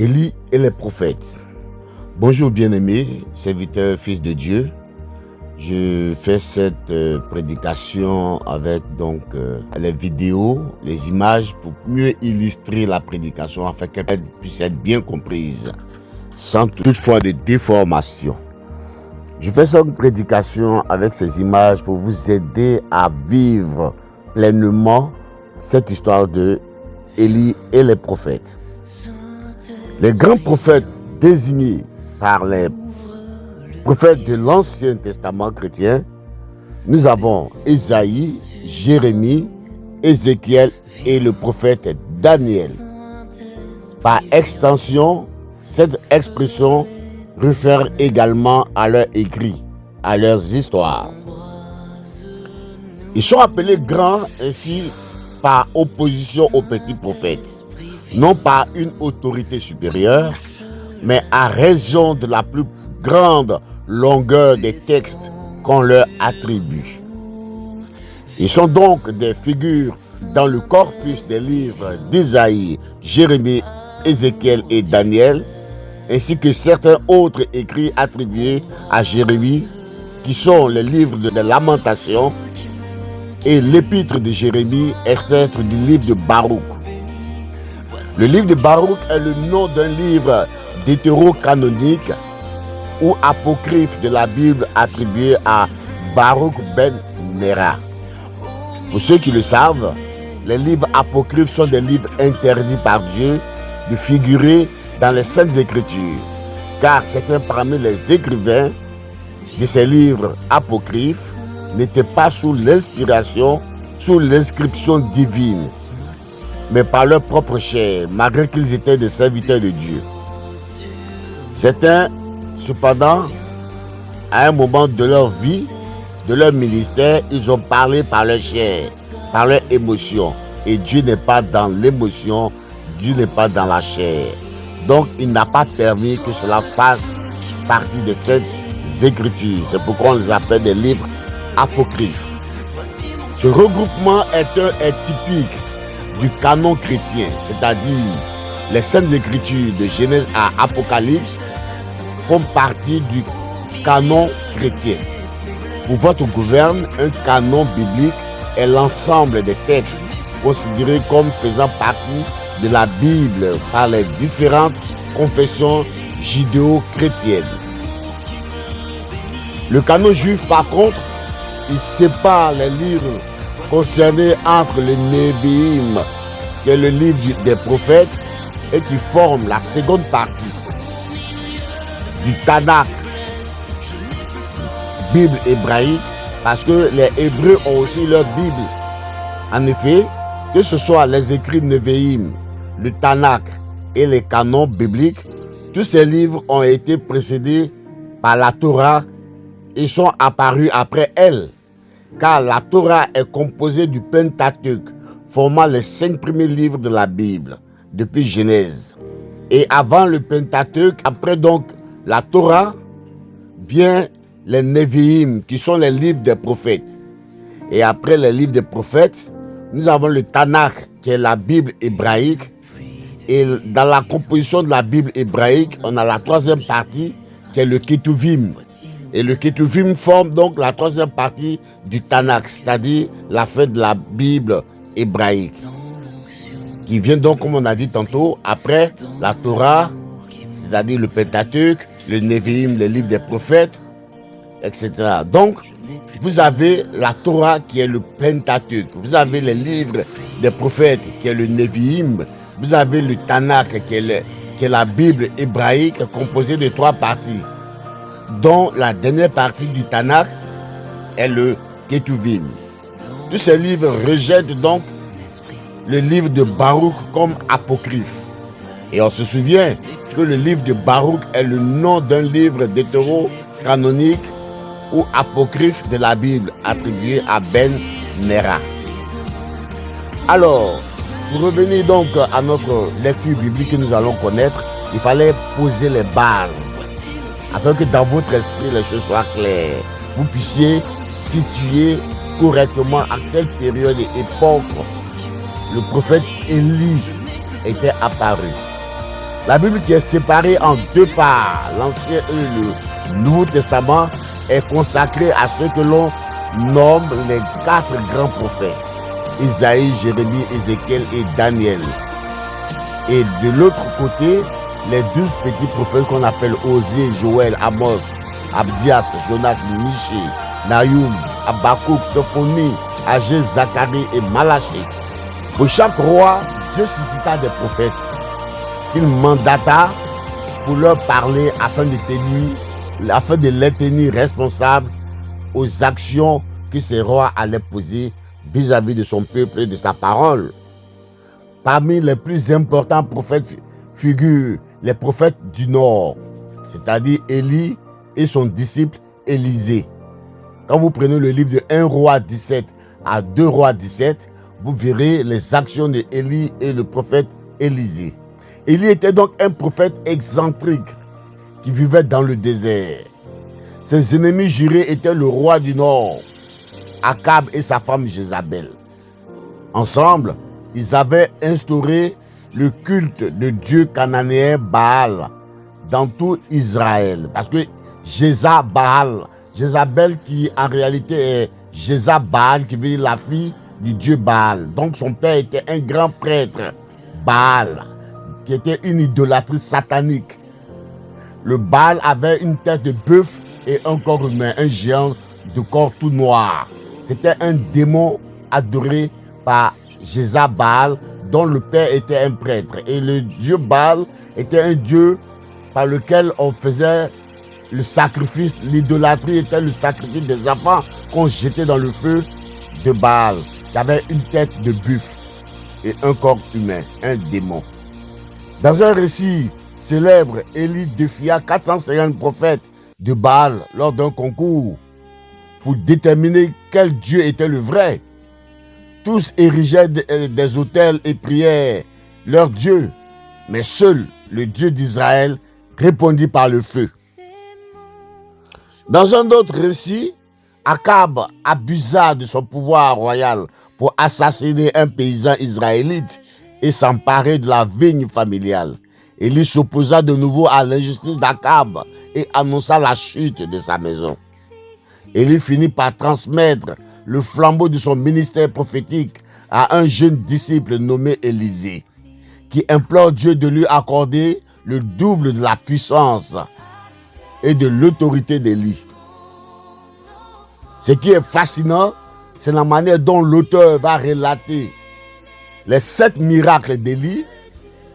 Élie et les prophètes. Bonjour bien-aimés, serviteurs, fils de Dieu. Je fais cette prédication avec les vidéos, les images pour mieux illustrer la prédication afin qu'elle puisse être bien comprise, sans toutefois de déformation. Je fais cette prédication avec ces images pour vous aider à vivre pleinement cette histoire de Élie et les prophètes. Les grands prophètes désignés par les prophètes de l'Ancien Testament chrétien, nous avons Ésaïe, Jérémie, Ézéchiel et le prophète Daniel. Par extension, cette expression réfère également à leurs écrits, à leurs histoires. Ils sont appelés grands ainsi par opposition aux petits prophètes, non par une autorité supérieure, mais à raison de la plus grande longueur des textes qu'on leur attribue. Ils sont donc des figures dans le corpus des livres d'Ésaïe, Jérémie, Ézéchiel et Daniel, ainsi que certains autres écrits attribués à Jérémie, qui sont les livres de Lamentations et l'épître de Jérémie, extrait du livre de Baruch. Le livre de Baruch est le nom d'un livre deutérocanonique ou apocryphe de la Bible attribué à Baruch ben Nera. Pour ceux qui le savent, les livres apocryphes sont des livres interdits par Dieu de figurer dans les Saintes Écritures, car certains parmi les écrivains de ces livres apocryphes n'étaient pas sous l'inspiration, sous l'inscription divine, mais par leur propre chair, malgré qu'ils étaient des serviteurs de Dieu. Certains, cependant, à un moment de leur vie, de leur ministère, ils ont parlé par leur chair, par leur émotion. Et Dieu n'est pas dans l'émotion, Dieu n'est pas dans la chair. Donc, il n'a pas permis que cela fasse partie de cette écriture. C'est pourquoi on les appelle des livres apocryphes. Ce regroupement est typique du canon chrétien, c'est-à-dire les Saintes Écritures de Genèse à Apocalypse font partie du canon chrétien. Pour votre gouverne, un canon biblique est l'ensemble des textes considérés comme faisant partie de la Bible par les différentes confessions judéo-chrétiennes. Le canon juif, par contre, il sépare les livres concernés entre le Névi'im, qui est le livre des prophètes, et qui forme la seconde partie du Tanakh, Bible hébraïque, parce que les Hébreux ont aussi leur Bible. En effet, que ce soit les écrits Névi'im, le Tanakh et les canons bibliques, tous ces livres ont été précédés par la Torah et sont apparus après elle, car la Torah est composée du Pentateuque, formant les 5 premiers livres de la Bible, depuis Genèse. Et avant le Pentateuque, après donc la Torah, vient les Névi'im, qui sont les livres des prophètes. Et après les livres des prophètes, nous avons le Tanakh, qui est la Bible hébraïque. Et dans la composition de la Bible hébraïque, on a la troisième partie, qui est le Ketuvim. Et le Ketuvim forme donc la troisième partie du Tanakh, c'est-à-dire la fin de la Bible hébraïque, qui vient donc, comme on a dit tantôt, après la Torah, c'est-à-dire le Pentateuque, le Névi'im, les livres des prophètes, etc. Donc, vous avez la Torah qui est le Pentateuque, vous avez les livres des prophètes qui est le Névi'im, vous avez le Tanakh qui est la Bible hébraïque composée de 3 parties, dont la dernière partie du Tanakh est le Ketuvim. Tous ces livres rejettent donc le livre de Baruch comme apocryphe. Et on se souvient que le livre de Baruch est le nom d'un livre deutérocanonique ou apocryphe de la Bible attribué à Ben Nera. Alors, pour revenir donc à notre lecture biblique que nous allons connaître, il fallait poser les bases afin que dans votre esprit les choses soient claires. Vous puissiez situer correctement à quelle période et époque le prophète Élie était apparu. La Bible qui est séparée en deux parts, l'Ancien et le Nouveau Testament, est consacrée à ceux que l'on nomme les 4 grands prophètes. Isaïe, Jérémie, Ézéchiel et Daniel. Et de l'autre côté, les 12 petits prophètes qu'on appelle Osée, Joël, Amos, Abdias, Jonas, Michée, Nahum, Habakkuk, Sophonie, Agé, Zacharie et Malachie. Pour chaque roi, Dieu suscita des prophètes qu'il mandata pour leur parler afin de les tenir responsables aux actions que ces rois allaient poser vis-à-vis de son peuple et de sa parole. Parmi les plus importants prophètes figurent les prophètes du Nord, c'est-à-dire Élie et son disciple Élisée. Quand vous prenez le livre de 1 roi 17 à 2 rois 17, vous verrez les actions de Élie et le prophète Élisée. Élie était donc un prophète excentrique qui vivait dans le désert. Ses ennemis jurés étaient le roi du Nord, Akab et sa femme Jézabel. Ensemble, ils avaient instauré le culte de Dieu cananéen Baal dans tout Israël. Parce que Jézabel qui en réalité est Jézabal, qui veut dire la fille du dieu Baal. Donc son père était un grand prêtre, Baal, qui était une idolâtrie satanique. Le Baal avait une tête de bœuf et un corps humain, un géant de corps tout noir. C'était un démon adoré par Jézabal, dont le père était un prêtre. Et le dieu Baal était un dieu par lequel on faisait le sacrifice. L'idolâtrie était le sacrifice des enfants qu'on jetait dans le feu de Baal, qui avait une tête de buffle et un corps humain, un démon. Dans un récit célèbre, Élie défia 450 prophètes de Baal lors d'un concours pour déterminer quel Dieu était le vrai. Tous érigeaient des autels et priaient leur Dieu, mais seul le Dieu d'Israël répondit par le feu. Dans un autre récit, Akab abusa de son pouvoir royal pour assassiner un paysan israélite et s'emparer de la vigne familiale. Élie s'opposa de nouveau à l'injustice d'Akab et annonça la chute de sa maison. Élie finit par transmettre le flambeau de son ministère prophétique à un jeune disciple nommé Élisée, qui implore Dieu de lui accorder le double de la puissance et de l'autorité d'Élie. Ce qui est fascinant, c'est la manière dont l'auteur va relater les 7 miracles d'Élie,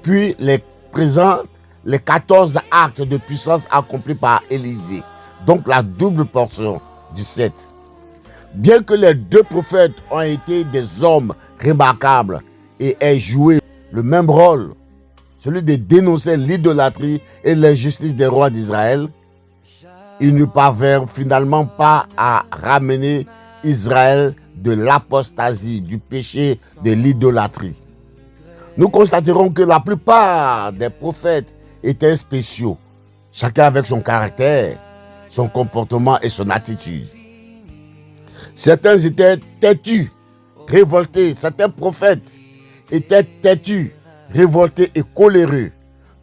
puis les présente les 14 actes de puissance accomplis par Élisée. Donc la double portion du 7. Bien que les 2 prophètes ont été des hommes remarquables et aient joué le même rôle, celui de dénoncer l'idolâtrie et l'injustice des rois d'Israël, ils ne parvinrent finalement pas à ramener Israël de l'apostasie, du péché, de l'idolâtrie. Nous constaterons que la plupart des prophètes étaient spéciaux, chacun avec son caractère, son comportement et son attitude. Certains étaient têtus, révoltés. Certains prophètes étaient têtus, révoltés et coléreux.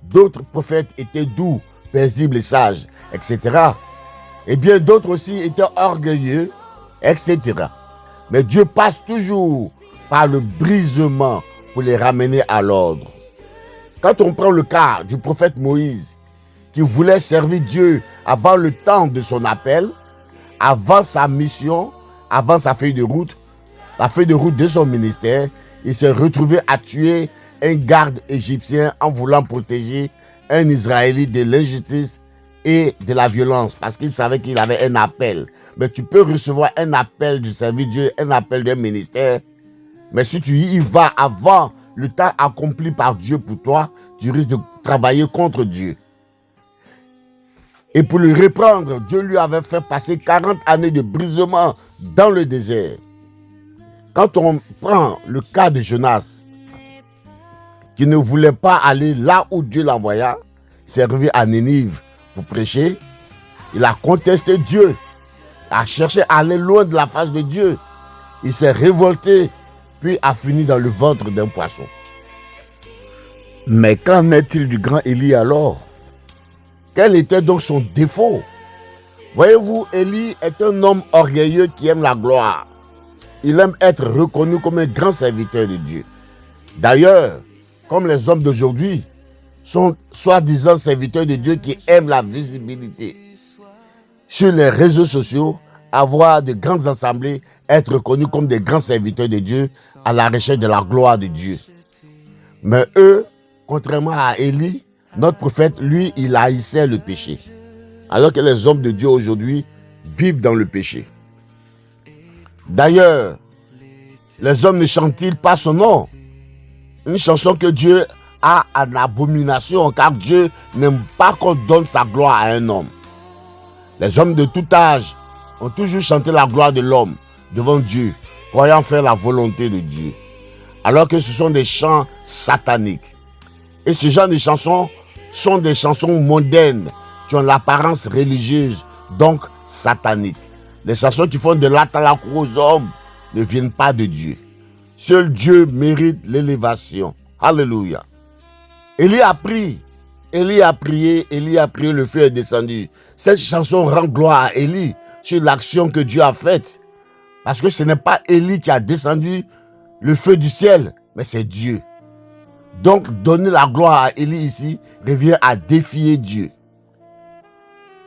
D'autres prophètes étaient doux, paisibles et sages, etc. Et bien d'autres aussi étaient orgueilleux, etc. Mais Dieu passe toujours par le brisement pour les ramener à l'ordre. Quand on prend le cas du prophète Moïse, qui voulait servir Dieu avant le temps de son appel, avant sa mission, avant sa feuille de route, la feuille de route de son ministère, il s'est retrouvé à tuer un garde égyptien en voulant protéger un Israélite de l'injustice et de la violence, parce qu'il savait qu'il avait un appel. Mais tu peux recevoir un appel du service Dieu, un appel d'un ministère, mais si tu y vas avant le temps accompli par Dieu pour toi, tu risques de travailler contre Dieu. Et pour le reprendre, Dieu lui avait fait passer 40 années de brisement dans le désert. Quand on prend le cas de Jonas, qui ne voulait pas aller là où Dieu l'envoya, servir à Nénive pour prêcher, il a contesté Dieu, a cherché à aller loin de la face de Dieu. Il s'est révolté, puis a fini dans le ventre d'un poisson. Mais qu'en est-il du grand Élie alors? Quel était donc son défaut? Voyez-vous, Élie est un homme orgueilleux qui aime la gloire. Il aime être reconnu comme un grand serviteur de Dieu. D'ailleurs, comme les hommes d'aujourd'hui sont soi-disant serviteurs de Dieu qui aiment la visibilité. Sur les réseaux sociaux, avoir de grandes assemblées, être reconnus comme des grands serviteurs de Dieu à la recherche de la gloire de Dieu. Mais eux, contrairement à Élie, notre prophète, lui, il haïssait le péché. Alors que les hommes de Dieu aujourd'hui vivent dans le péché. D'ailleurs, les hommes ne chantent-ils pas son nom? Une chanson que Dieu a en abomination, car Dieu n'aime pas qu'on donne sa gloire à un homme. Les hommes de tout âge ont toujours chanté la gloire de l'homme devant Dieu, croyant faire la volonté de Dieu. Alors que ce sont des chants sataniques. Et ce genre de chansons sont des chansons mondaines qui ont l'apparence religieuse, donc satanique. Les chansons qui font de l'attalac aux hommes ne viennent pas de Dieu. Seul Dieu mérite l'élévation. Alléluia. Élie a prié, le feu est descendu. Cette chanson rend gloire à Élie sur l'action que Dieu a faite. Parce que ce n'est pas Élie qui a descendu le feu du ciel, mais c'est Dieu. Donc, donner la gloire à Élie ici revient à défier Dieu.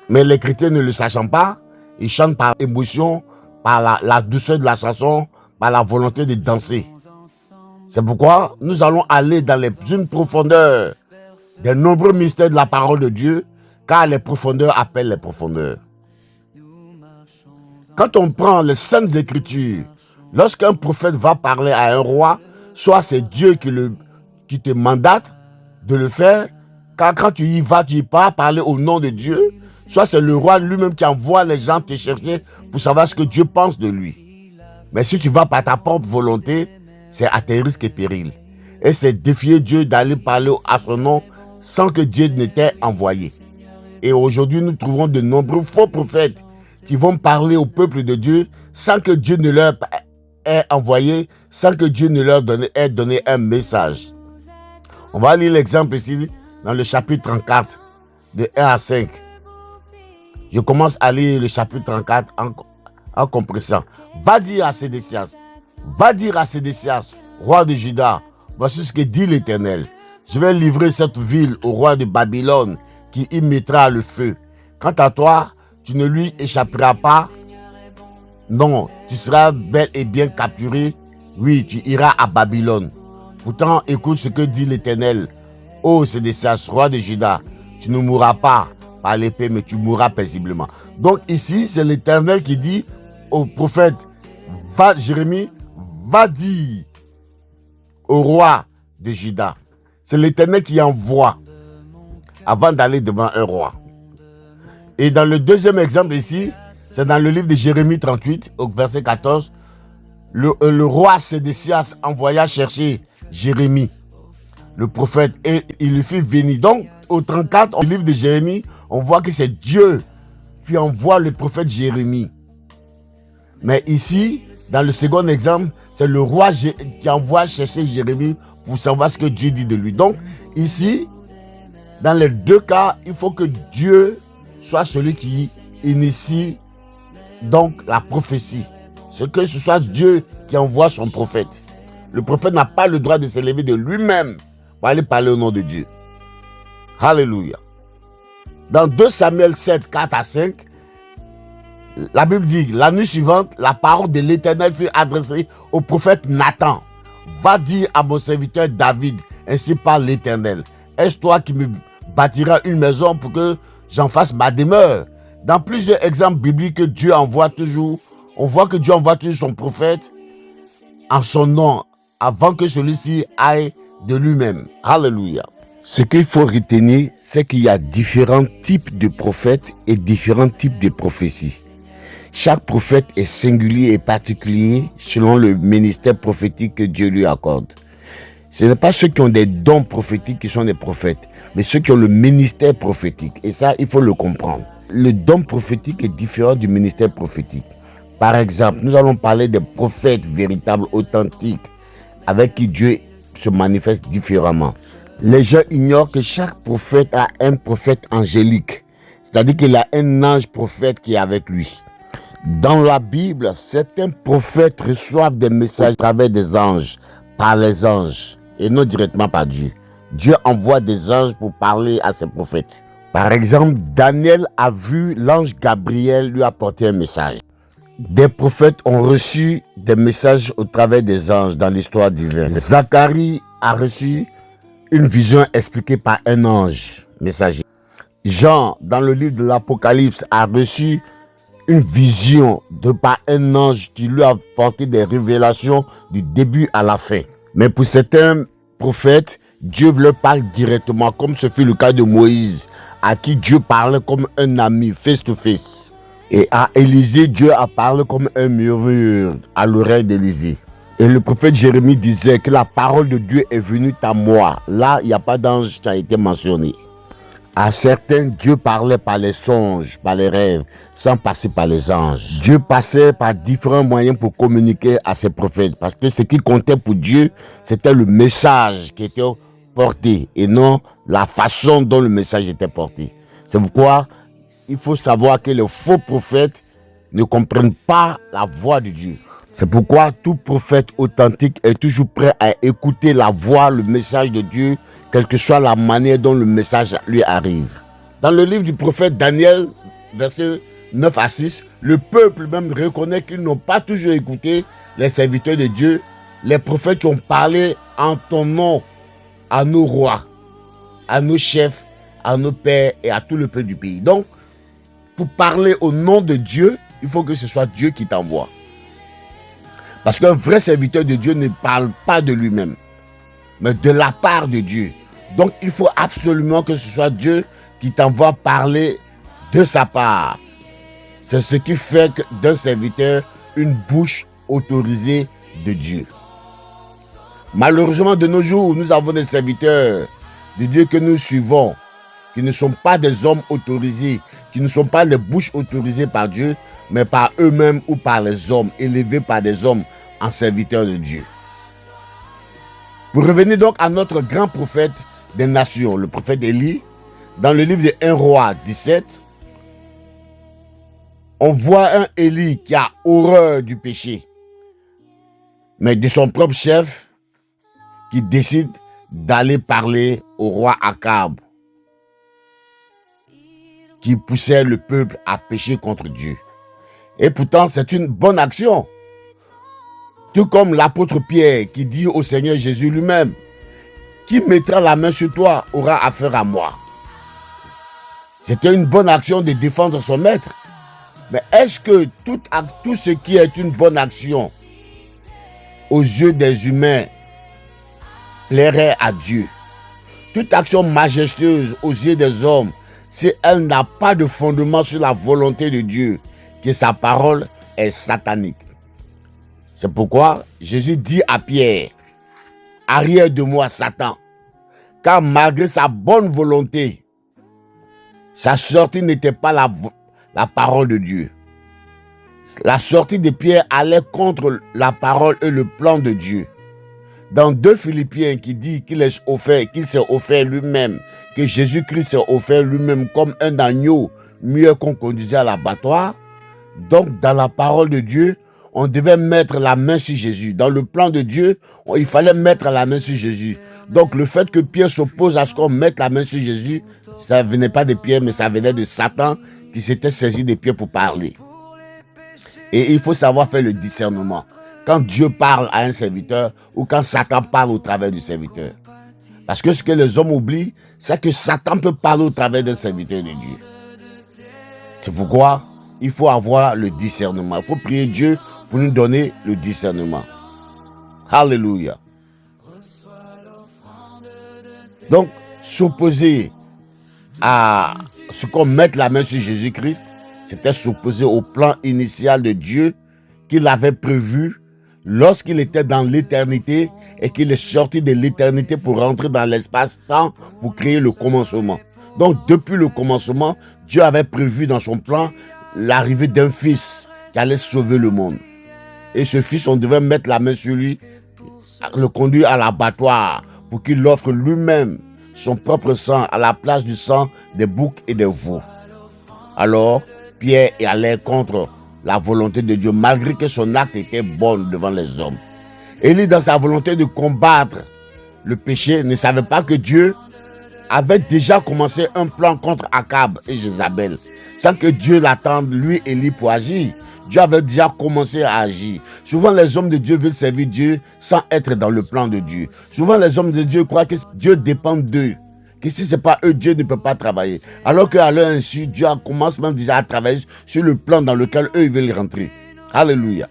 Mais les chrétiens ne le sachant pas, ils chantent par émotion, par la douceur de la chanson, par la volonté de danser. C'est pourquoi nous allons aller dans les une profondeurs des nombreux mystères de la parole de Dieu, car les profondeurs appellent les profondeurs. Quand on prend les saintes écritures, lorsqu'un prophète va parler à un roi, soit c'est Dieu qui te mandate de le faire, car quand tu y vas, tu y vas parler au nom de Dieu, soit c'est le roi lui-même qui envoie les gens te chercher pour savoir ce que Dieu pense de lui. Mais si tu vas par ta propre volonté, c'est à tes risques et périls. Et c'est défier Dieu d'aller parler à son nom sans que Dieu ne t'ait envoyé. Et aujourd'hui, nous trouvons de nombreux faux prophètes qui vont parler au peuple de Dieu sans que Dieu ne leur ait envoyé, sans que Dieu ne leur ait donné un message. On va lire l'exemple ici dans le chapitre 34, de 1 à 5. Je commence à lire le chapitre 34 en compressant. Va dire à Sédécias, roi de Juda, voici ce que dit l'Éternel. Je vais livrer cette ville au roi de Babylone qui y mettra le feu. Quant à toi, tu ne lui échapperas pas. Non, tu seras bel et bien capturé. Oui, tu iras à Babylone. Pourtant, écoute ce que dit l'Éternel. Ô Sédécias, roi de Juda, tu ne mourras pas par l'épée, mais tu mourras paisiblement. Donc ici, c'est l'Éternel qui dit au prophète, Jérémie, va dire au roi de Juda. C'est l'Éternel qui envoie avant d'aller devant un roi. Et dans le deuxième exemple ici, c'est dans le livre de Jérémie 38, au verset 14, le roi Sédécias envoya chercher Jérémie, le prophète, et il lui fit venir. Donc, au 34, au livre de Jérémie, on voit que c'est Dieu qui envoie le prophète Jérémie. Mais ici, dans le second exemple, c'est le roi qui envoie chercher Jérémie pour savoir ce que Dieu dit de lui. Donc, ici, dans les deux cas, il faut que Dieu soit celui qui initie donc la prophétie. Que ce soit Dieu qui envoie son prophète. Le prophète n'a pas le droit de s'élever de lui-même pour aller parler au nom de Dieu. Alléluia. Dans 2 Samuel 7, 4 à 5, la Bible dit, la nuit suivante, la parole de l'Éternel fut adressée au prophète Nathan. Va dire à mon serviteur David, ainsi parle l'Éternel. Est-ce toi qui me bâtiras une maison pour que j'en fasse ma demeure? Dans plusieurs exemples bibliques que Dieu envoie toujours, on voit que Dieu envoie toujours son prophète en son nom, avant que celui-ci aille de lui-même. Alléluia. Ce qu'il faut retenir, c'est qu'il y a différents types de prophètes et différents types de prophéties. Chaque prophète est singulier et particulier selon le ministère prophétique que Dieu lui accorde. Ce n'est pas ceux qui ont des dons prophétiques qui sont des prophètes, mais ceux qui ont le ministère prophétique. Et ça, il faut le comprendre. Le don prophétique est différent du ministère prophétique. Par exemple, nous allons parler des prophètes véritables, authentiques, avec qui Dieu se manifeste différemment. Les gens ignorent que chaque prophète a un prophète angélique. C'est-à-dire qu'il a un ange prophète qui est avec lui. Dans la Bible, certains prophètes reçoivent des messages à travers des anges, par les anges, et non directement par Dieu. Dieu envoie des anges pour parler à ses prophètes. Par exemple, Daniel a vu l'ange Gabriel lui apporter un message. Des prophètes ont reçu des messages au travers des anges dans l'histoire divine. Zacharie a reçu une vision expliquée par un ange messager. Jean, dans le livre de l'Apocalypse, a reçu une vision de par un ange qui lui a apporté des révélations du début à la fin. Mais pour certains prophètes, Dieu leur parle directement, comme ce fut le cas de Moïse, à qui Dieu parlait comme un ami, face to face. Et à Élisée, Dieu a parlé comme un murmure à l'oreille d'Élisée. Et le prophète Jérémie disait que la parole de Dieu est venue à moi. Là, il n'y a pas d'ange qui a été mentionné. À certains, Dieu parlait par les songes, par les rêves, sans passer par les anges. Dieu passait par différents moyens pour communiquer à ses prophètes. Parce que ce qui comptait pour Dieu, c'était le message qui était porté et non la façon dont le message était porté. C'est pourquoi il faut savoir que les faux prophètes ne comprennent pas la voix de Dieu. C'est pourquoi tout prophète authentique est toujours prêt à écouter la voix, le message de Dieu, quelle que soit la manière dont le message lui arrive. Dans le livre du prophète Daniel, versets 9 à 6, le peuple même reconnaît qu'ils n'ont pas toujours écouté les serviteurs de Dieu, les prophètes qui ont parlé en ton nom à nos rois, à nos chefs, à nos pères et à tout le peuple du pays. Donc, pour parler au nom de Dieu, il faut que ce soit Dieu qui t'envoie. Parce qu'un vrai serviteur de Dieu ne parle pas de lui-même, mais de la part de Dieu. Donc, il faut absolument que ce soit Dieu qui t'envoie parler de sa part. C'est ce qui fait d'un serviteur une bouche autorisée de Dieu. Malheureusement, de nos jours, nous avons des serviteurs de Dieu que nous suivons, qui ne sont pas des hommes autorisés, qui ne sont pas les bouches autorisées par Dieu, mais par eux-mêmes ou par les hommes, élevés par des hommes en serviteurs de Dieu. Pour revenir donc à notre grand prophète des nations, le prophète Élie, dans le livre de 1 Roi 17, on voit un Élie qui a horreur du péché, mais de son propre chef, qui décide d'aller parler au roi Akab, qui poussait le peuple à pécher contre Dieu. Et pourtant, c'est une bonne action. Tout comme l'apôtre Pierre qui dit au Seigneur Jésus lui-même, « Qui mettra la main sur toi aura affaire à moi. » C'était une bonne action de défendre son maître. Mais est-ce que tout ce qui est une bonne action aux yeux des humains plairait à Dieu? Toute action majestueuse aux yeux des hommes, si elle n'a pas de fondement sur la volonté de Dieu, que sa parole est satanique. C'est pourquoi Jésus dit à Pierre, « Arrière de moi, Satan, car malgré sa bonne volonté, sa sortie n'était pas la parole de Dieu. » La sortie de Pierre allait contre la parole et le plan de Dieu. Dans 2 Philippiens qui dit qu'il s'est offert lui-même, que Jésus-Christ s'est offert lui-même comme un agneau mieux qu'on conduisait à l'abattoir. Donc dans la parole de Dieu, on devait mettre la main sur Jésus. Dans le plan de Dieu, il fallait mettre la main sur Jésus. Donc le fait que Pierre s'oppose à ce qu'on mette la main sur Jésus, ça ne venait pas de Pierre, mais ça venait de Satan qui s'était saisi de Pierre pour parler. Et il faut savoir faire le discernement. Quand Dieu parle à un serviteur ou quand Satan parle au travers du serviteur. Parce que ce que les hommes oublient, c'est que Satan peut parler au travers d'un serviteur de Dieu. C'est pourquoi il faut avoir le discernement. Il faut prier Dieu pour nous donner le discernement. Alléluia. Donc, s'opposer à ce qu'on mette la main sur Jésus-Christ, c'était s'opposer au plan initial de Dieu qu'il avait prévu lorsqu'il était dans l'éternité et qu'il est sorti de l'éternité pour rentrer dans l'espace-temps pour créer le commencement. Donc, depuis le commencement, Dieu avait prévu dans son plan l'arrivée d'un fils qui allait sauver le monde. Et ce fils, on devait mettre la main sur lui, le conduire à l'abattoir pour qu'il offre lui-même son propre sang à la place du sang des boucs et des veaux. Alors, Pierre allait contre la volonté de Dieu, malgré que son acte était bon devant les hommes. Élie, dans sa volonté de combattre le péché, ne savait pas que Dieu avait déjà commencé un plan contre Akab et Jézabel, sans que Dieu l'attende, lui, Élie, pour agir. Dieu avait déjà commencé à agir. Souvent, les hommes de Dieu veulent servir Dieu sans être dans le plan de Dieu. Souvent, les hommes de Dieu croient que Dieu dépend d'eux, que si ce n'est pas eux, Dieu ne peut pas travailler. Alors qu'à leur insu, Dieu commence même déjà à travailler sur le plan dans lequel eux ils veulent rentrer. Alléluia.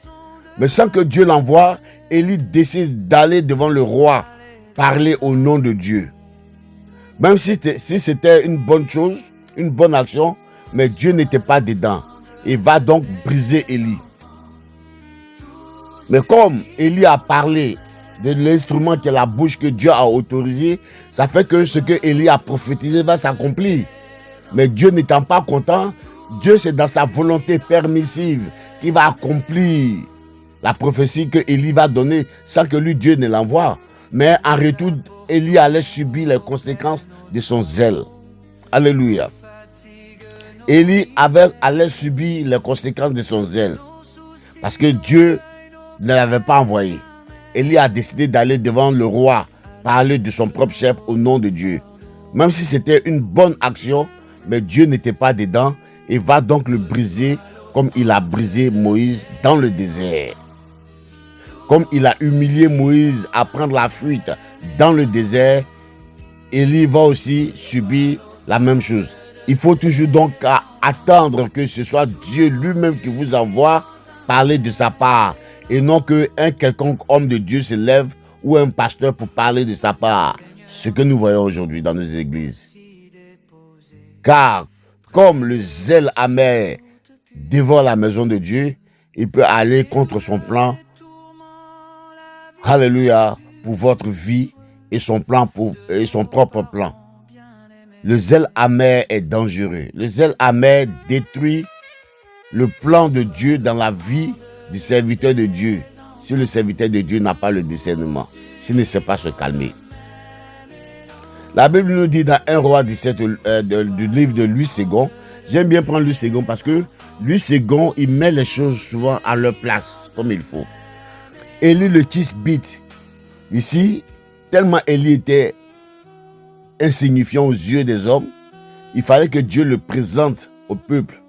Mais sans que Dieu l'envoie, Élie décide d'aller devant le roi, parler au nom de Dieu. Même si c'était une bonne chose, une bonne action, mais Dieu n'était pas dedans. Il va donc briser Élie. Mais comme Élie a parlé de l'instrument qui est la bouche que Dieu a autorisé, ça fait que ce que Élie a prophétisé va s'accomplir. Mais Dieu n'étant pas content, Dieu c'est dans sa volonté permissive qu'il va accomplir la prophétie que Élie va donner sans que lui Dieu ne l'envoie. Mais en retour, Élie allait subir les conséquences de son zèle. Alléluia. Élie allait subir les conséquences de son zèle. Parce que Dieu ne l'avait pas envoyé. Élie a décidé d'aller devant le roi, parler de son propre chef au nom de Dieu. Même si c'était une bonne action, mais Dieu n'était pas dedans. Il va donc le briser comme il a brisé Moïse dans le désert. Comme il a humilié Moïse à prendre la fuite dans le désert, Élie va aussi subir la même chose. Il faut toujours donc attendre que ce soit Dieu lui-même qui vous envoie parler de sa part et non qu'un quelconque homme de Dieu se lève ou un pasteur pour parler de sa part. Ce que nous voyons aujourd'hui dans nos églises. Car comme le zèle amer dévore la maison de Dieu, il peut aller contre son plan. Alléluia, pour votre vie et son plan et son propre plan. Le zèle amer est dangereux. Le zèle amer détruit le plan de Dieu dans la vie du serviteur de Dieu. Si le serviteur de Dieu n'a pas le discernement, s'il ne sait pas se calmer. La Bible nous dit dans 1 Roi 17 du livre de Louis II, j'aime bien prendre Louis II parce que Louis II, il met les choses souvent à leur place, comme il faut. Élie le Tisbite. Ici, tellement Élie était insignifiant aux yeux des hommes, il fallait que Dieu le présente au peuple.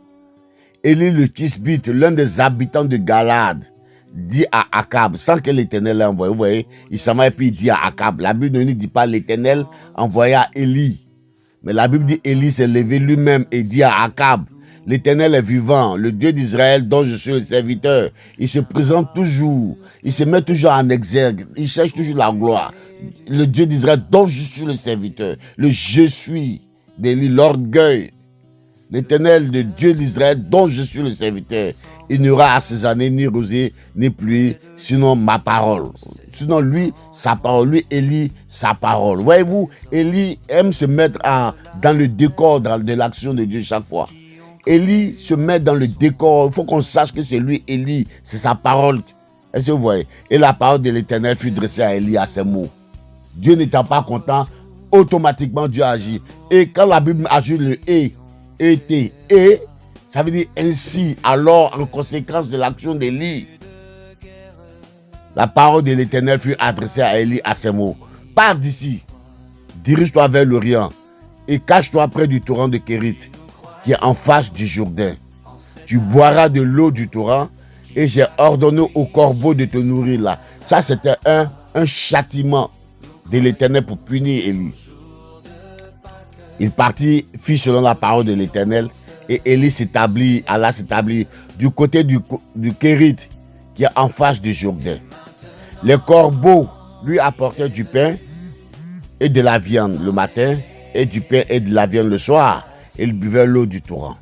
Élie le Tisbite, l'un des habitants de Galade, dit à Akab, sans que l'Éternel l'ait envoyé. Vous voyez, il s'en va et puis il dit à Akab. La Bible ne dit pas l'Éternel envoya Élie. Mais la Bible dit Élie s'est levé lui-même et dit à Akab, l'Éternel est vivant, le Dieu d'Israël dont je suis le serviteur. Il se présente toujours, il se met toujours en exergue, il cherche toujours la gloire. Le Dieu d'Israël dont je suis le serviteur, le je suis d'Élie, l'orgueil. L'Éternel, de Dieu d'Israël dont je suis le serviteur. Il n'y aura à ces années ni rosée ni pluie, sinon ma parole. Sinon lui, sa parole. Lui, Élie, sa parole. Voyez-vous, Élie aime se mettre dans le décor de l'action de Dieu chaque fois. Élie se met dans le décor. Il faut qu'on sache que c'est lui, Élie. C'est sa parole. Est-ce que vous voyez? Et la parole de l'Éternel fut dressée à Élie à ces mots. Dieu n'étant pas content, automatiquement Dieu agit. Et quand la Bible ajoute le et, ça veut dire ainsi, alors en conséquence de l'action d'Élie. La parole de l'Éternel fut adressée à Élie à ces mots. Pars d'ici, dirige-toi vers l'Orient et cache-toi près du torrent de Kérit, qui est en face du Jourdain. Tu boiras de l'eau du torrent et j'ai ordonné au corbeau de te nourrir là. Ça, c'était un châtiment de l'Éternel pour punir Élie. Il partit, fit selon la parole de l'Éternel, et Élie alla s'établir du côté du Kérit, qui est en face du Jourdain. Les corbeaux lui apportaient du pain et de la viande le matin, et du pain et de la viande le soir. Et il buvait l'eau du torrent.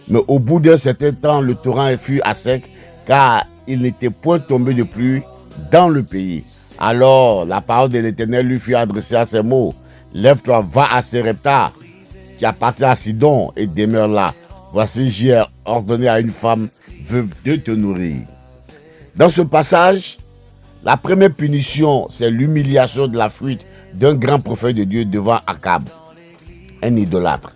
Mais au bout d'un certain temps, le torrent fut à sec, car il n'était point tombé de pluie dans le pays. Alors la parole de l'Éternel lui fut adressée à ces mots. Lève-toi, va à Sérepta, qui appartient à Sidon, et demeure là. Voici, j'ai ordonné à une femme veuve de te nourrir. Dans ce passage, La première punition, c'est l'humiliation de la fuite d'un grand prophète de Dieu devant Akab, un idolâtre.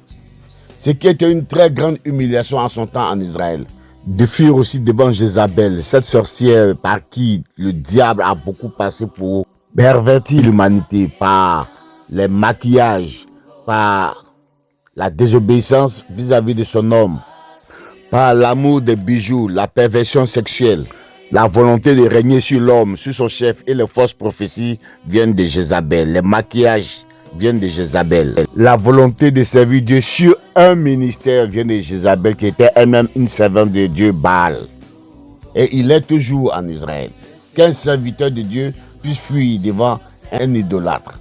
Ce qui était une très grande humiliation en son temps en Israël. De fuir aussi devant Jézabel, cette sorcière par qui le diable a beaucoup passé pour pervertir l'humanité par les maquillages, par la désobéissance vis-à-vis de son homme, par l'amour des bijoux, la perversion sexuelle, la volonté de régner sur l'homme, sur son chef, et les fausses prophéties viennent de Jézabel. Les maquillages viennent de Jézabel. La volonté de servir Dieu sur un ministère vient de Jézabel, qui était elle-même une servante de Dieu, Baal. Et il est toujours en Israël. Qu'un serviteur de Dieu puisse fuir devant un idolâtre.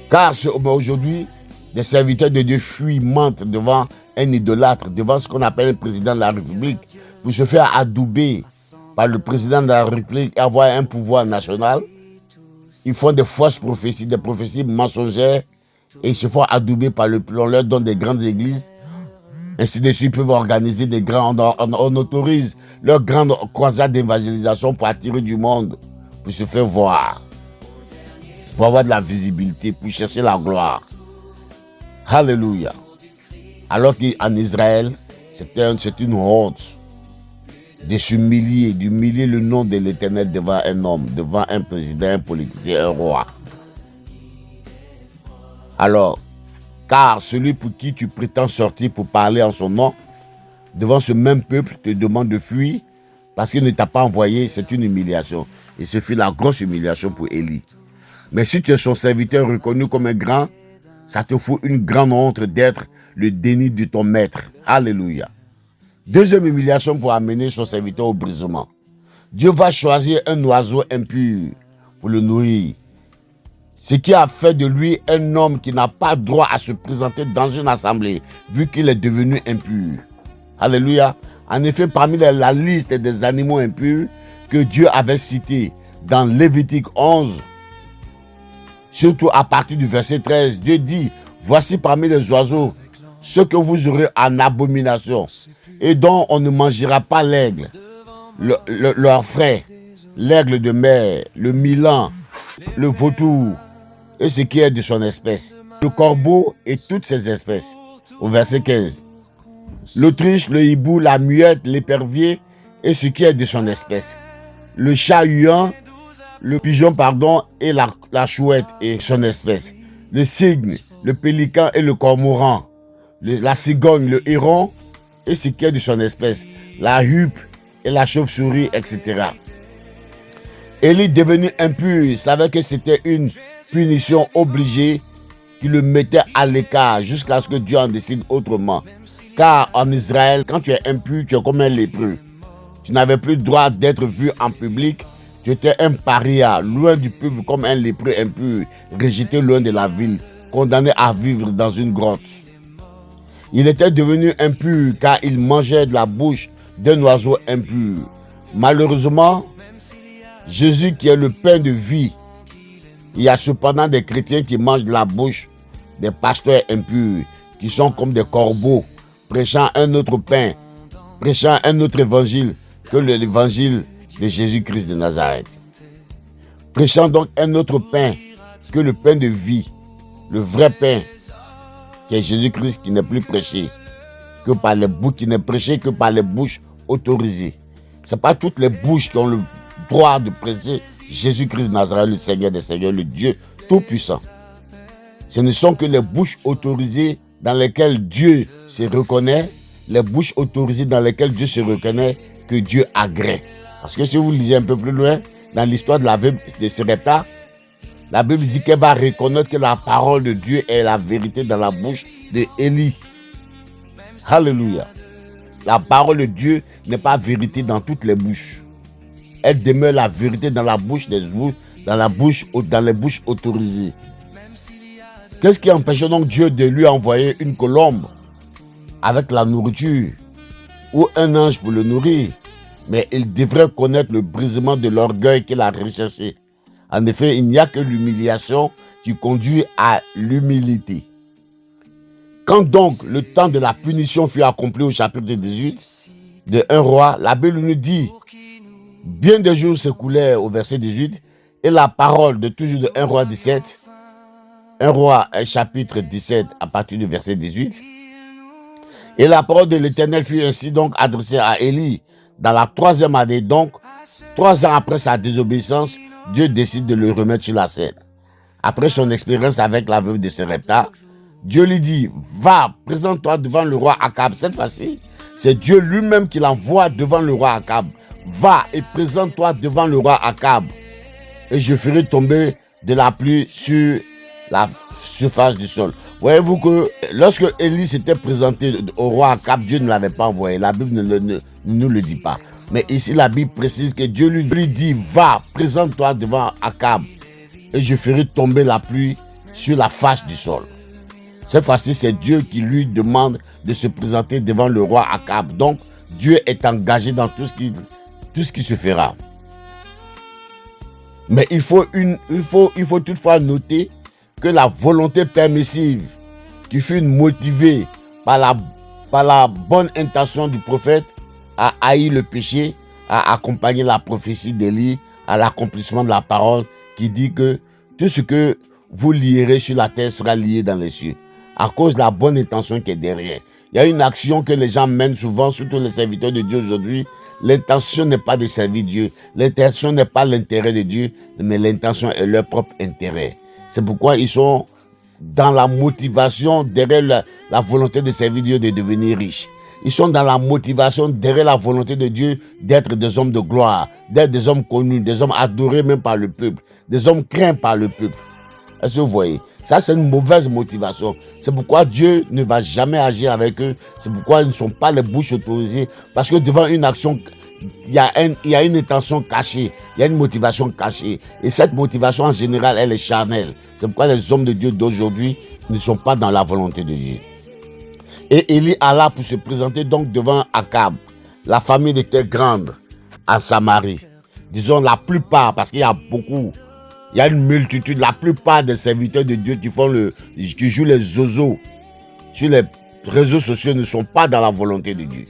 Car aujourd'hui, des serviteurs de Dieu fuient, mentent devant un idolâtre, devant ce qu'on appelle le président de la République, pour se faire adouber par le président de la République et avoir un pouvoir national. Ils font des fausses prophéties, des prophéties mensongères, et ils se font adouber par on leur donne des grandes églises. Ainsi de suite, ils peuvent organiser des grands, on autorise leur grande croisade d'évangélisation pour attirer du monde, pour se faire voir, pour avoir de la visibilité, pour chercher la gloire. Alléluia. Alors qu'en Israël, c'est une honte de s'humilier, d'humilier le nom de l'Éternel devant un homme, devant un président, un politicien, un roi. Alors, car celui pour qui tu prétends sortir pour parler en son nom, devant ce même peuple, te demande de fuir parce qu'il ne t'a pas envoyé, c'est une humiliation. Et ce fut la grosse humiliation pour Élie. Mais si tu es son serviteur reconnu comme un grand, ça te fout une grande honte d'être le déni de ton maître. Alléluia. Deuxième humiliation pour amener son serviteur au brisement. Dieu va choisir un oiseau impur pour le nourrir. Ce qui a fait de lui un homme qui n'a pas droit à se présenter dans une assemblée, vu qu'il est devenu impur. Alléluia. En effet, parmi la liste des animaux impurs que Dieu avait cités dans Lévitique 11, surtout à partir du verset 13, Dieu dit, voici parmi les oiseaux ceux que vous aurez en abomination et dont on ne mangera pas l'aigle, leur frère, l'aigle de mer, le milan, le vautour et ce qui est de son espèce, le corbeau et toutes ses espèces. Au verset 15. L'autruche, le hibou, la muette, l'épervier et ce qui est de son espèce. Le chat-huant, le pigeon, et la chouette et son espèce. Le cygne, le pélican et le cormoran. La cigogne, le héron et ce qui est de son espèce. La huppe et la chauve-souris, etc. Élie, devenu impur, il savait que c'était une punition obligée qui le mettait à l'écart jusqu'à ce que Dieu en décide autrement. Car en Israël, quand tu es impur, tu es comme un lépreux. Tu n'avais plus le droit d'être vu en public. Tu étais un paria, loin du peuple comme un lépreux impur, rejeté loin de la ville, condamné à vivre dans une grotte. Il était devenu impur car il mangeait de la bouche d'un oiseau impur. Malheureusement, Jésus qui est le pain de vie, il y a cependant des chrétiens qui mangent de la bouche des pasteurs impurs, qui sont comme des corbeaux, prêchant un autre pain, prêchant un autre évangile que l'évangile de Jésus-Christ de Nazareth. Prêchant donc un autre pain que le pain de vie, le vrai pain, qui est Jésus-Christ, qui n'est plus prêché que par les bouches, qui n'est prêché que par les bouches autorisées. Ce n'est pas toutes les bouches qui ont le droit de prêcher Jésus-Christ de Nazareth, le Seigneur des Seigneurs, le Dieu Tout-Puissant. Ce ne sont que les bouches autorisées dans lesquelles Dieu se reconnaît, les bouches autorisées dans lesquelles Dieu se reconnaît que Dieu agrée. Parce que si vous lisez un peu plus loin, dans l'histoire de la veuve de Sarepta, la Bible dit qu'elle va reconnaître que la parole de Dieu est la vérité dans la bouche de Élie. Alléluia. La parole de Dieu n'est pas vérité dans toutes les bouches. Elle demeure la vérité dans la bouche des bouches, dans les bouches autorisées. Qu'est-ce qui empêchait donc Dieu de lui envoyer une colombe avec la nourriture ou un ange pour le nourrir? Mais il devrait connaître le brisement de l'orgueil qu'il a recherché. En effet, il n'y a que l'humiliation qui conduit à l'humilité. Quand donc le temps de la punition fut accompli au chapitre 18 de 1 roi, la Bible nous dit Bien des jours s'écoulaient au verset 18, et la parole de toujours de 1 roi 17, 1 roi chapitre 17 à partir du verset 18. Et la parole de l'Éternel fut ainsi donc adressée à Élie dans la 3e année. Donc, 3 ans après sa désobéissance, Dieu décide de le remettre sur la scène. Après son expérience avec la veuve de Sarepta, Dieu lui dit, va, présente-toi devant le roi Akab. Cette fois-ci, c'est Dieu lui-même qui l'envoie devant le roi Akab. Va et présente-toi devant le roi Akab. Et je ferai tomber de la pluie sur la surface du sol. Voyez-vous que lorsque Élie s'était présenté au roi Akab, Dieu ne l'avait pas envoyé. La Bible ne nous le dit pas. Mais ici, la Bible précise que Dieu lui dit, va, présente-toi devant Akab et je ferai tomber la pluie sur la face du sol. Cette fois-ci, c'est Dieu qui lui demande de se présenter devant le roi Akab. Donc, Dieu est engagé dans tout ce qui se fera. Mais il faut toutefois noter que la volonté permissive qui fut motivée par la bonne intention du prophète a haï le péché, a accompagné la prophétie d'Élie à l'accomplissement de la parole qui dit que tout ce que vous lierez sur la terre sera lié dans les cieux. À cause de la bonne intention qui est derrière. Il y a une action que les gens mènent souvent, surtout les serviteurs de Dieu aujourd'hui. L'intention n'est pas de servir Dieu. L'intention n'est pas l'intérêt de Dieu, mais l'intention est leur propre intérêt. C'est pourquoi ils sont dans la motivation derrière la volonté de servir Dieu, de devenir riche. Ils sont dans la motivation derrière la volonté de Dieu d'être des hommes de gloire, d'être des hommes connus, des hommes adorés même par le peuple, des hommes craints par le peuple. Est-ce que vous voyez? Ça, c'est une mauvaise motivation. C'est pourquoi Dieu ne va jamais agir avec eux. C'est pourquoi ils ne sont pas les bouches autorisées. Parce que devant une action, il y a une intention cachée. Il y a une motivation cachée. Et cette motivation, en général, elle est charnelle. C'est pourquoi les hommes de Dieu d'aujourd'hui ne sont pas dans la volonté de Dieu. Et Élie alla pour se présenter donc devant Akab. La famille était grande à Samarie. Disons la plupart, parce qu'il y a beaucoup. Il y a une multitude, la plupart des serviteurs de Dieu qui jouent les zozos sur les réseaux sociaux ne sont pas dans la volonté de Dieu.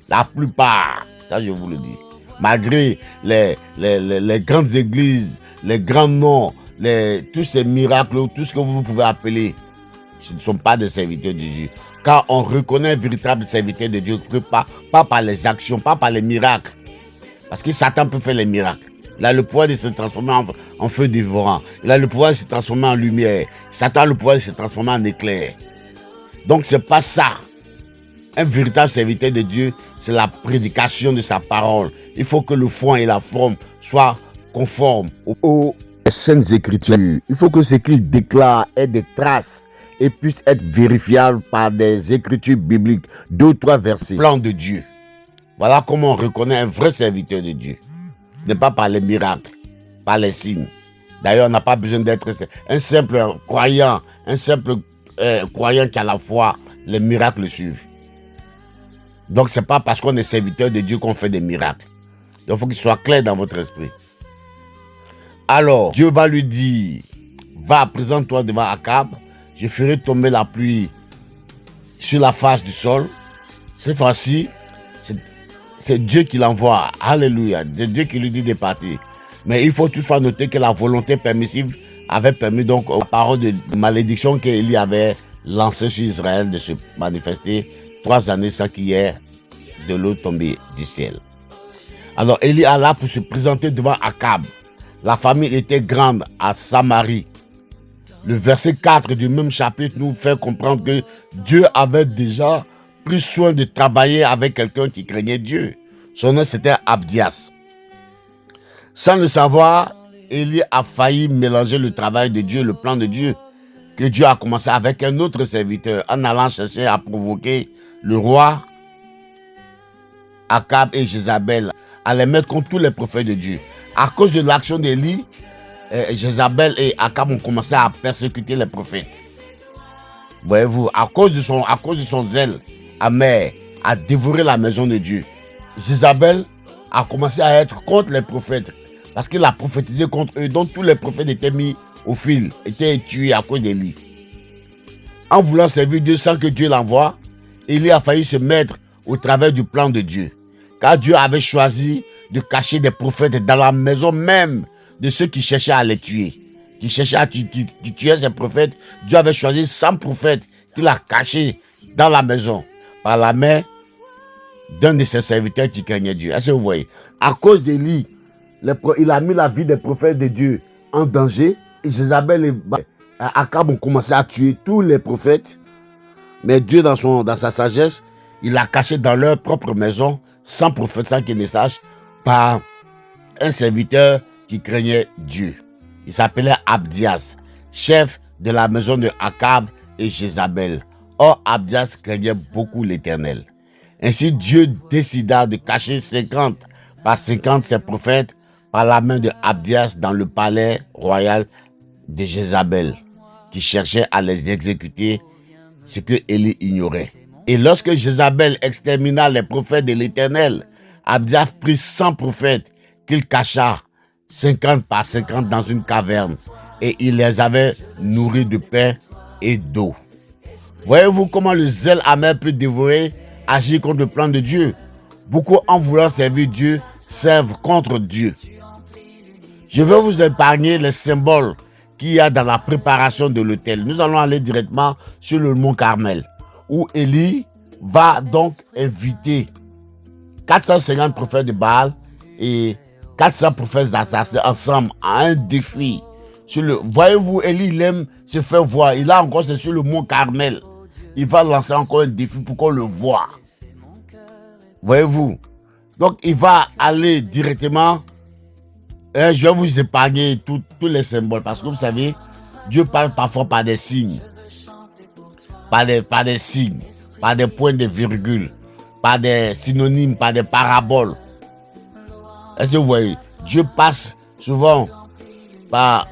La plupart, ça je vous le dis. Malgré les grandes églises, les grands noms, tous ces miracles, tout ce que vous pouvez appeler, ce ne sont pas des serviteurs de Dieu. Car on reconnaît un véritable serviteur de Dieu, pas par les actions, pas par les miracles. Parce que Satan peut faire les miracles. Il a le pouvoir de se transformer en feu dévorant. Il a le pouvoir de se transformer en lumière. Satan a le pouvoir de se transformer en éclair. Donc c'est pas ça. Un véritable serviteur de Dieu, c'est la prédication de sa parole. Il faut que le fond et la forme soient conformes aux saintes écritures. Il faut que ce qu'il déclare ait des traces et puisse être vérifiable par des écritures bibliques, 2 ou 3 versets. Plan de Dieu. Voilà comment on reconnaît un vrai serviteur de Dieu. Ce n'est pas par les miracles, par les signes. D'ailleurs, on n'a pas besoin d'être un simple croyant, croyant qui a la foi, les miracles le suivent. Donc, ce n'est pas parce qu'on est serviteur de Dieu qu'on fait des miracles. Donc, il faut qu'il soit clair dans votre esprit. Alors, Dieu va lui dire, va, présente-toi devant Akab, je ferai tomber la pluie sur la face du sol. Cette fois-ci, c'est Dieu qui l'envoie. Alléluia. C'est Dieu qui lui dit de partir. Mais il faut toutefois noter que la volonté permissive avait permis donc aux paroles de malédiction qu'Élie avait lancées sur Israël de se manifester 3 années sans qu'il y ait de l'eau tombée du ciel. Alors Élie alla pour se présenter devant Akab. La famille était grande à Samarie. Le verset 4 du même chapitre nous fait comprendre que Dieu avait déjà pris soin de travailler avec quelqu'un qui craignait Dieu. Son nom c'était Abdias. Sans le savoir, Élie a failli mélanger le travail de Dieu, le plan de Dieu, que Dieu a commencé avec un autre serviteur, en allant chercher à provoquer le roi Akab et Jézabel, à les mettre contre tous les prophètes de Dieu. À cause de l'action d'Élie, Jézabel et Akab ont commencé à persécuter les prophètes. Voyez-vous, à cause de son zèle amer, à dévorer la maison de Dieu. Jézabel a commencé à être contre les prophètes, parce qu'il a prophétisé contre eux, donc tous les prophètes étaient mis au fil, étaient tués à cause d'Élie. En voulant servir Dieu sans que Dieu l'envoie, Élie a failli se mettre au travers du plan de Dieu. Car Dieu avait choisi de cacher des prophètes dans la maison même de ceux qui cherchaient à les tuer. Qui cherchaient à tuer ces prophètes. Dieu avait choisi 100 prophètes qu'il a cachés dans la maison par la main d'un de ses serviteurs qui craignait Dieu. Est-ce que vous voyez? À cause d'Élie, il a mis la vie des prophètes de Dieu en danger. Et Jézabel et Akab ont commencé à tuer tous les prophètes. Mais Dieu, dans sa sagesse, il a caché dans leur propre maison, sans prophète, sans qu'ils ne sachent, par un serviteur qui craignait Dieu. Il s'appelait Abdias, chef de la maison de Akab et Jézabel. Or, Abdias craignait beaucoup l'Éternel. Ainsi, Dieu décida de cacher 50 par 50 ses prophètes par la main de Abdias dans le palais royal de Jézabel, qui cherchait à les exécuter, ce que Élie ignorait. Et lorsque Jézabel extermina les prophètes de l'Éternel, Abdias prit 100 prophètes qu'il cacha 50 par 50 dans une caverne, et il les avait nourris de pain et d'eau. Voyez-vous comment le zèle amer peut dévorer, agir contre le plan de Dieu? Beaucoup, en voulant servir Dieu, servent contre Dieu. Je vais vous épargner les symboles qu'il y a dans la préparation de l'autel. Nous allons aller directement sur le mont Carmel, où Élie va donc inviter 450 prophètes de Baal et 400 prophètes d'Assassin ensemble à un défi. Voyez-vous, Élie, il aime se faire voir. Il a encore, c'est sur le mont Carmel. Il va lancer encore un défi pour qu'on le voie. Voyez-vous. Donc, il va aller directement. Je vais vous épargner tous les symboles. Parce que vous savez, Dieu parle parfois par des signes. Par des signes. Par des points de virgule. Par des synonymes. Par des paraboles. Est-ce que vous voyez? Dieu passe souvent par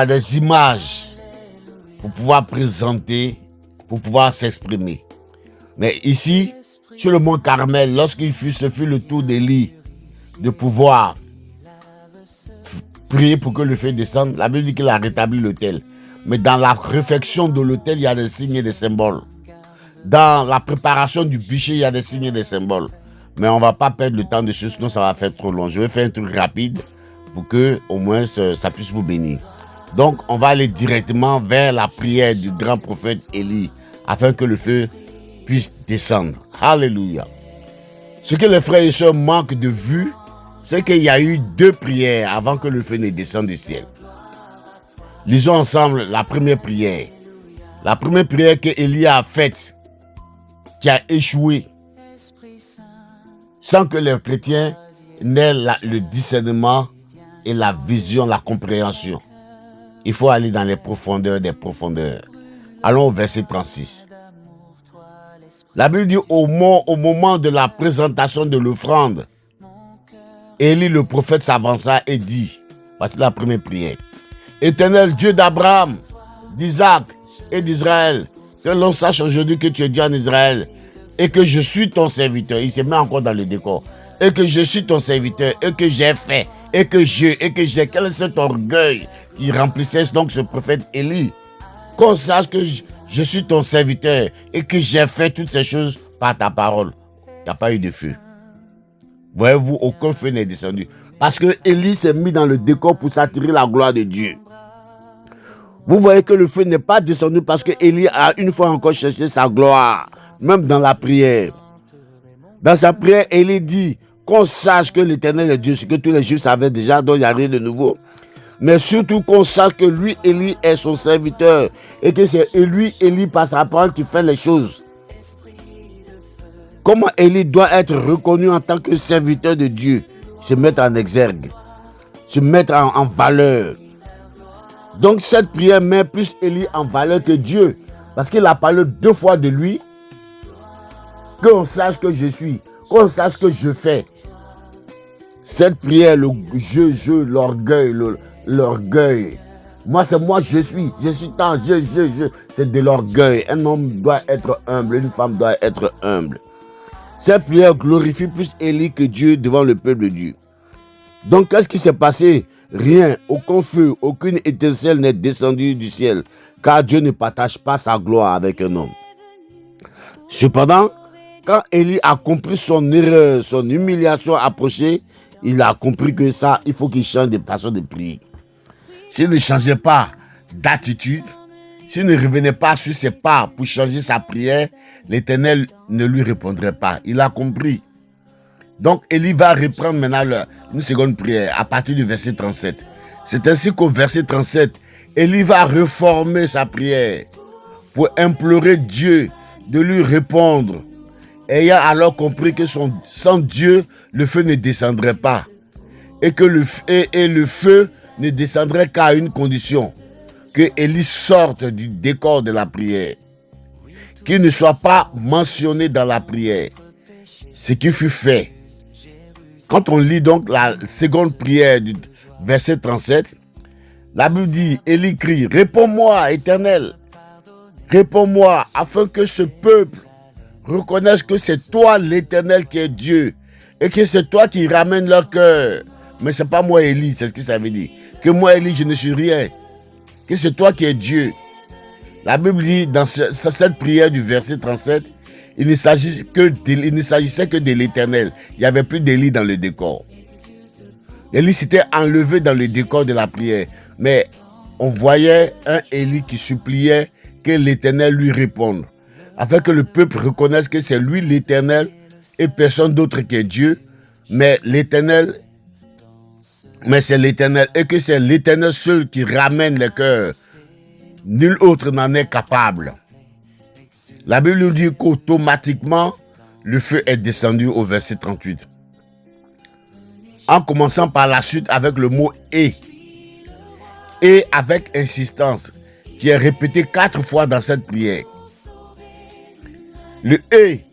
des images pour pouvoir présenter, pour pouvoir s'exprimer. Mais ici, sur le mont Carmel, ce fut le tour d'Élie de pouvoir prier pour que le feu descende, la Bible dit qu'il a rétabli l'autel. Mais dans la réfection de l'autel, il y a des signes et des symboles. Dans la préparation du bûcher, il y a des signes et des symboles. Mais on ne va pas perdre le temps dessus, sinon ça va faire trop long. Je vais faire un truc rapide pour que au moins ça puisse vous bénir. Donc, on va aller directement vers la prière du grand prophète Élie, afin que le feu puisse descendre. Alléluia. Ce que les frères et sœurs manquent de vue, c'est qu'il y a eu 2 prières avant que le feu ne descende du ciel. Lisons ensemble la première prière. La première prière que Élie a faite, qui a échoué, sans que les chrétiens n'aient le discernement et la vision, la compréhension. Il faut aller dans les profondeurs des profondeurs. Allons au verset 36. La Bible dit au moment de la présentation de l'offrande, Élie le prophète s'avança et dit, voici la première prière: Éternel Dieu d'Abraham, d'Isaac et d'Israël, que l'on sache aujourd'hui que tu es Dieu en Israël et que je suis ton serviteur. Il se met encore dans le décor. Et que je suis ton serviteur et que j'ai fait et que j'ai. Quel est cet orgueil qui remplissait donc ce prophète Élie? Qu'on sache que je suis ton serviteur et que j'ai fait toutes ces choses par ta parole. Il n'y a pas eu de feu. Voyez-vous, aucun feu n'est descendu. Parce que Élie s'est mis dans le décor pour s'attirer la gloire de Dieu. Vous voyez que le feu n'est pas descendu parce que Élie a une fois encore cherché sa gloire, même dans la prière. Dans sa prière, Élie dit qu'on sache que l'Éternel est Dieu, ce que tous les Juifs savaient déjà, donc il n'y a rien de nouveau. Mais surtout qu'on sache que lui, Élie, est son serviteur et que c'est lui, Élie, par sa parole, qui fait les choses. Comment Élie doit être reconnu en tant que serviteur de Dieu? Se mettre en exergue, se mettre en valeur. Donc cette prière met plus Élie en valeur que Dieu, parce qu'il a parlé 2 fois de lui, qu'on sache que je suis, qu'on sache que je fais. Cette prière, l'orgueil. Moi, c'est moi, je suis tant, c'est de l'orgueil. Un homme doit être humble, une femme doit être humble. Cette prière glorifie plus Élie que Dieu devant le peuple de Dieu. Donc, qu'est-ce qui s'est passé? Rien, aucun feu, aucune étincelle n'est descendue du ciel, car Dieu ne partage pas sa gloire avec un homme. Cependant, quand Élie a compris son erreur, son humiliation approchée, il a compris que ça, il faut qu'il change de façon de prier. S'il ne changeait pas d'attitude, s'il ne revenait pas sur ses pas pour changer sa prière, l'Éternel ne lui répondrait pas. Il a compris. Donc, Élie va reprendre maintenant une seconde prière à partir du verset 37. C'est ainsi qu'au verset 37, Élie va reformer sa prière pour implorer Dieu de lui répondre, ayant alors compris que sans Dieu, le feu ne descendrait pas et que le feu ne descendrait qu'à une condition, que Élie sorte du décor de la prière, qu'il ne soit pas mentionné dans la prière, ce qui fut fait. Quand on lit donc la seconde prière du verset 37, la Bible dit, Élie crie, réponds-moi, Éternel, réponds-moi, afin que ce peuple reconnaisse que c'est toi, l'Éternel, qui est Dieu, et que c'est toi qui ramènes leur cœur. Mais c'est pas moi, Élie, c'est ce que ça veut dire. Que moi, Élie, je ne suis rien. Que c'est toi qui es Dieu. La Bible dit, dans cette prière du verset 37, il ne s'agissait que de l'Éternel. Il n'y avait plus d'Élie dans le décor. Élie s'était enlevé dans le décor de la prière. Mais on voyait un Élie qui suppliait que l'Éternel lui réponde, afin que le peuple reconnaisse que c'est lui l'Éternel et personne d'autre qui est Dieu, mais c'est l'Éternel, et que c'est l'Éternel seul qui ramène les cœurs. Nul autre n'en est capable. La Bible nous dit qu'automatiquement, le feu est descendu au verset 38. En commençant par la suite avec le mot « et ». Et avec insistance, qui est répété 4 fois dans cette prière. Le « et »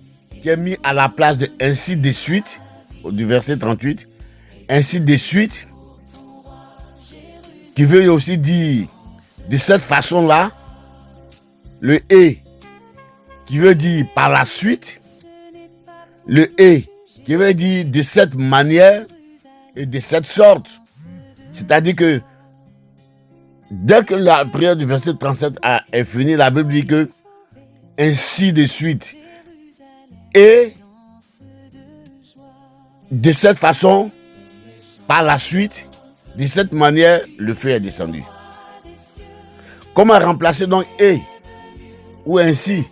qui est mis à la place de « ainsi de suite » du verset 38, « ainsi de suite » qui veut aussi dire de cette façon-là, le « et » qui veut dire par la suite, le « et » qui veut dire de cette manière et de cette sorte. C'est-à-dire que dès que la prière du verset 37 est finie, la Bible dit que ainsi de suite. Et de cette façon, par la suite, de cette manière, le feu est descendu. Comment remplacer donc et ou ainsi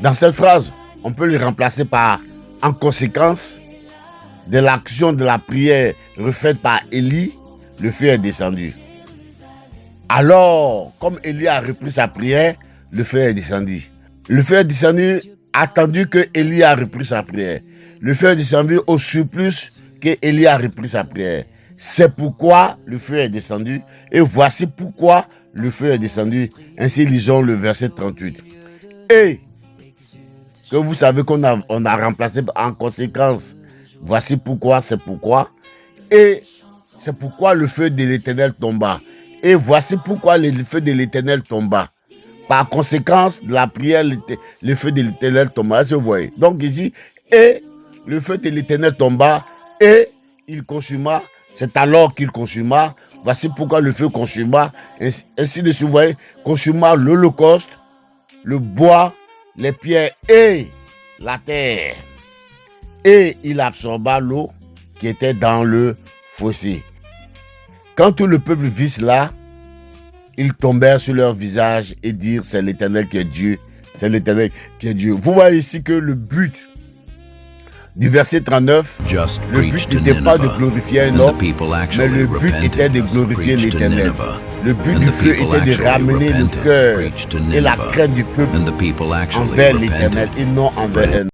dans cette phrase? On peut le remplacer par en conséquence de l'action de la prière refaite par Élie, le feu est descendu. Alors, comme Élie a repris sa prière, le feu est descendu. Le feu est descendu attendu que Élie a repris sa prière. Le feu est descendu au surplus que Élie a repris sa prière. C'est pourquoi le feu est descendu. Et voici pourquoi le feu est descendu. Ainsi lisons le verset 38. Et que vous savez qu'on a remplacé en conséquence. Voici pourquoi, c'est pourquoi. Et c'est pourquoi le feu de l'Éternel tomba. Et voici pourquoi le feu de l'Éternel tomba. Par conséquence de la prière, le feu de l'Éternel tomba. Vous voyez. Donc ici, et le feu de l'Éternel tomba et il consuma. C'est alors qu'il consuma. Voici pourquoi le feu consuma. Ainsi de suite, vous voyez, consuma l'holocauste, le bois, les pierres et la terre. Et il absorba l'eau qui était dans le fossé. Quand tout le peuple vit cela, ils tombèrent sur leur visage et dirent, c'est l'Éternel qui est Dieu, c'est l'Éternel qui est Dieu. Vous voyez ici que le but du verset 39, le but n'était pas de glorifier un homme, mais le but était de glorifier l'Éternel. Le but du feu était de ramener le cœur et la crainte du peuple envers l'Éternel et non envers un homme.